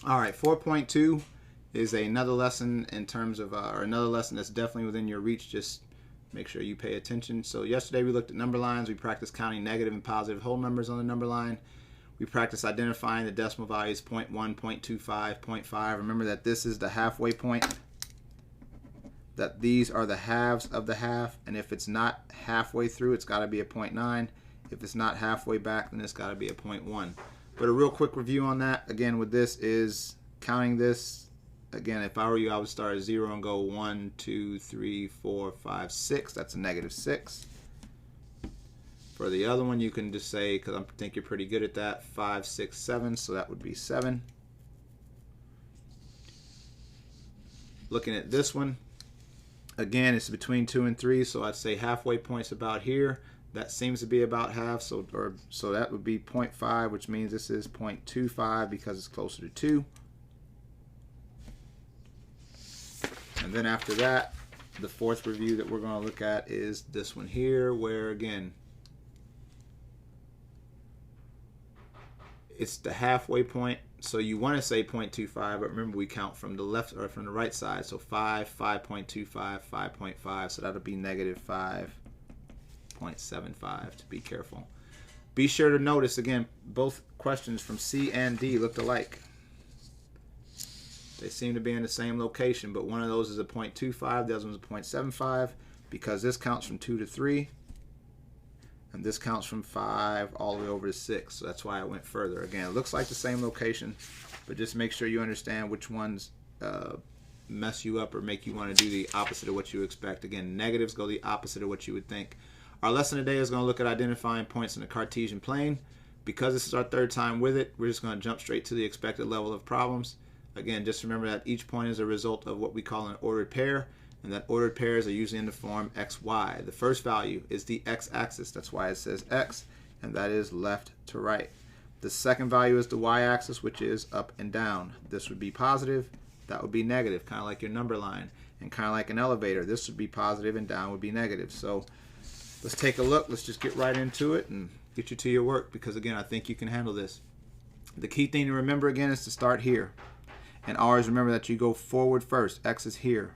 All right, 4.2 is another lesson in terms of, or another lesson that's definitely within your reach. Just make sure you pay attention. So yesterday we looked at number lines. We practiced counting negative and positive whole numbers on the number line. We practiced identifying the decimal values 0.1, 0.25, 0.5. Remember that this is the halfway point, that these are the halves of the half, and if it's not halfway through, it's got to be a 0.9. If it's not halfway back, then it's got to be a 0.1. But a real quick review on that, again, with this is counting this. Again, if I were you, I would start at 0 and go 1, 2, 3, 4, 5, 6. That's a -6. For the other one, you can just say, because I think you're pretty good at that, 5, 6, 7. So that would be 7. Looking at this one, again, it's between 2 and 3. So I'd say halfway point's about here. That seems to be about half, so that would be 0.5, which means this is 0.25 because it's closer to 2. And then after that, the fourth review that we're going to look at is this one here, where again, it's the halfway point. So you want to say 0.25, but remember we count from the left or from the right side. So 5, 5.25, 5.5, so that'll be -5.75 to be careful. Be sure to notice, again, both questions from C and D looked alike. They seem to be in the same location, but one of those is a 0.25, the other one's a 0.75, because this counts from 2 to 3, and this counts from 5 all the way over to 6, so that's why I went further. Again, it looks like the same location, but just make sure you understand which ones mess you up or make you want to do the opposite of what you expect. Again, negatives go the opposite of what you would think. Our lesson today is going to look at identifying points in the Cartesian plane. Because this is our third time with it, we're just going to jump straight to the expected level of problems. Again, just remember that each point is a result of what we call an ordered pair, and that ordered pairs are usually in the form xy. The first value is the x-axis. That's why it says x, and that is left to right. The second value is the y-axis, which is up and down. This would be positive. That would be negative, kind of like your number line. And kind of like an elevator, this would be positive and down would be negative. So let's take a look. Let's just get right into it and get you to your work, because again, I think you can handle this. The key thing to remember again is to start here. And always remember that you go forward first. X is here.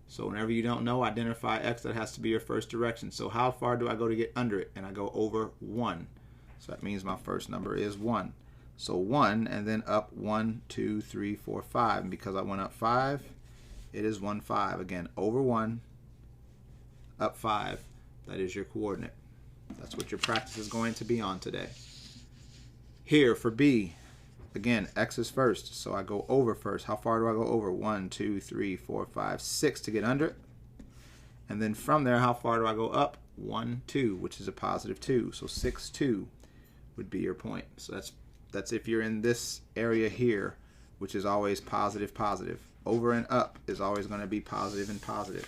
So whenever you don't know, identify X. That has to be your first direction. So how far do I go to get under it? And I go over 1. So that means my first number is 1. So 1 and then up 1, 2, 3, 4, 5. And because I went up 5, it is 1, 5. Again, over 1, up 5. That is your coordinate. That's what your practice is going to be on today. Here for B, again, X is first, so I go over first. How far do I go over? 1, 2, 3, 4, 5, 6 to get under it. And then from there, how far do I go up? 1, 2, which is a positive 2. So 6, 2 would be your point. So that's if you're in this area here, which is always positive, positive. Over and up is always going to be positive and positive.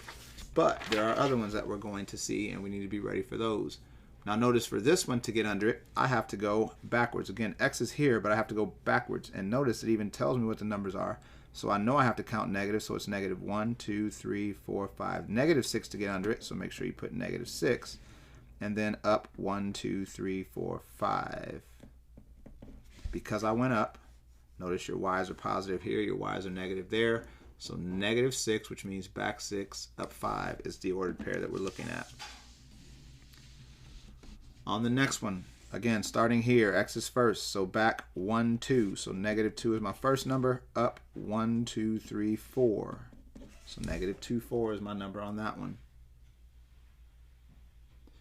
But there are other ones that we're going to see, and we need to be ready for those. Now notice for this one, to get under it, I have to go backwards. Again, X is here, but I have to go backwards. And notice it even tells me what the numbers are. So I know I have to count negative, so it's negative 1, 2, 3, 4, 5. Negative 6 to get under it, so make sure you put negative 6. And then up 1, 2, 3, 4, 5. Because I went up, notice your Y's are positive here, your Y's are negative there. So negative 6, which means back 6, up 5 is the ordered pair that we're looking at. On the next one, again, starting here, X is first, so back 1, 2. So negative 2 is my first number, up 1, 2, 3, 4. So negative 2, 4 is my number on that one.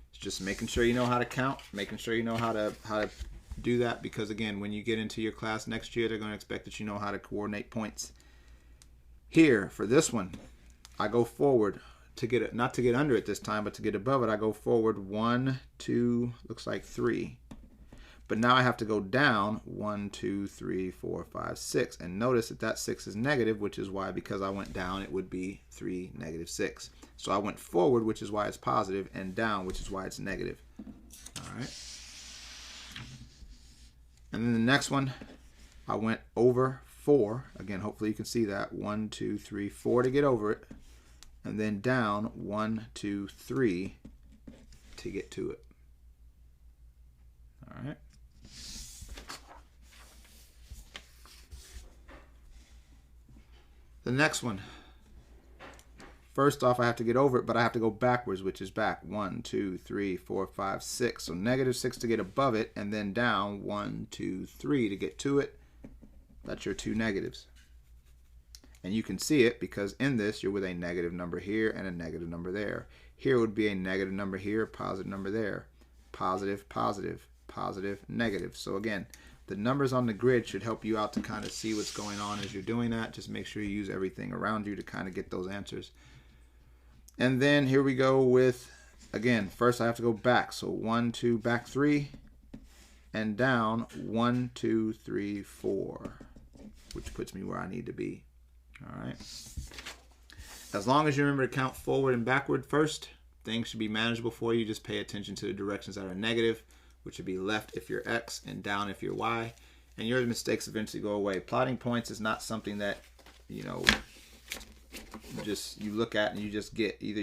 It's just making sure you know how to count, making sure you know how to do that, because again, when you get into your class next year, they're going to expect that you know how to coordinate points. Here, for this one, I go forward. To get it, not to get under it this time, but to get above it, I go forward 1, 2, looks like 3. But now I have to go down 1, 2, 3, 4, 5, 6. And notice that that 6 is negative, which is why, because I went down, it would be 3, negative 6. So I went forward, which is why it's positive, and down, which is why it's negative. All right. And then the next one, I went over 4. Again, hopefully you can see that. 1, 2, 3, 4 to get over it. And then down 1, 2, 3 to get to it. All right. The next one. First off, I have to get over it, but I have to go backwards, which is back. 1, 2, 3, 4, 5, 6. So -6 to get above it, and then down 1, 2, 3 to get to it. That's your two negatives. And you can see it because in this, you're with a negative number here and a negative number there. Here would be a negative number here, positive number there. Positive, positive, positive, negative. So again, the numbers on the grid should help you out to kind of see what's going on as you're doing that. Just make sure you use everything around you to kind of get those answers. And then here we go with, again, first I have to go back. So 1, 2, back 3, and down 1, 2, 3, 4, which puts me where I need to be. All right. As long as you remember to count forward and backward first, things should be manageable for you. Just pay attention to the directions that are negative, which would be left if you're X and down if you're Y, and your mistakes eventually go away. Plotting points is not something that, you know, just you look at and you just get. Either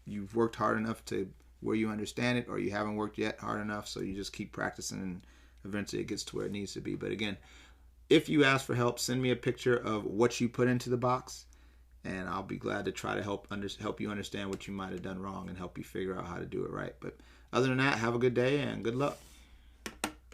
you've worked hard enough to where you understand it, or you haven't worked yet hard enough, so you just keep practicing and eventually it gets to where it needs to be. But again, if you ask for help, send me a picture of what you put into the box, and I'll be glad to try to help you understand what you might have done wrong and help you figure out how to do it right. But other than that, have a good day and good luck.